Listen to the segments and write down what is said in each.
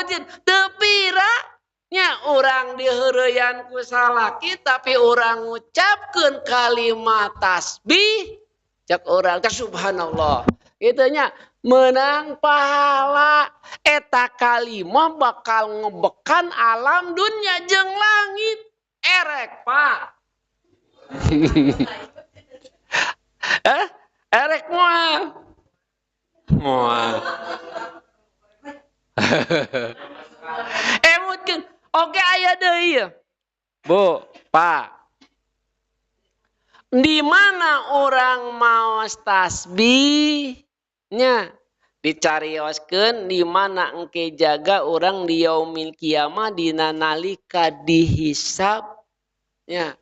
penting tepira nya orang diheureyan ku salaki tapi orang ngucapkeun kalimat tasbih cek orang teh subhanallah kitu nya menang pahala eta kalimah bakal ngebekan alam dunya jeung langit erek Pak. Erek moal mungkin oke aya deui Bu Pak di mana orang maos tasbihnya dicarioskeun di mana engke jaga orang di yaumil kiamah dina nalika dihisab nya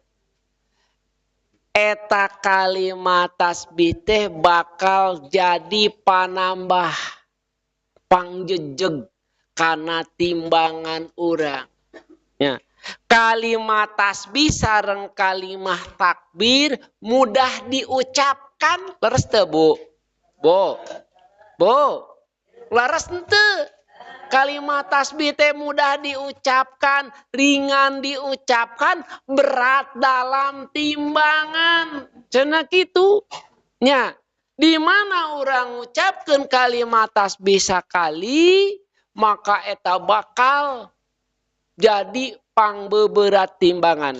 eta kalimat tasbih teh bakal jadi panambah pangjejeg kana timbangan urang nya kalimat tasbih sareng kalimat takbir mudah diucapkan leres teu Bu leres henteu kalimat tasbih teh mudah diucapkan ringan diucapkan berat dalam timbangan cenah kitu nya di mana orang ngucapkeun kalimat tasbih sakali maka eta bakal jadi pangbeberat timbangan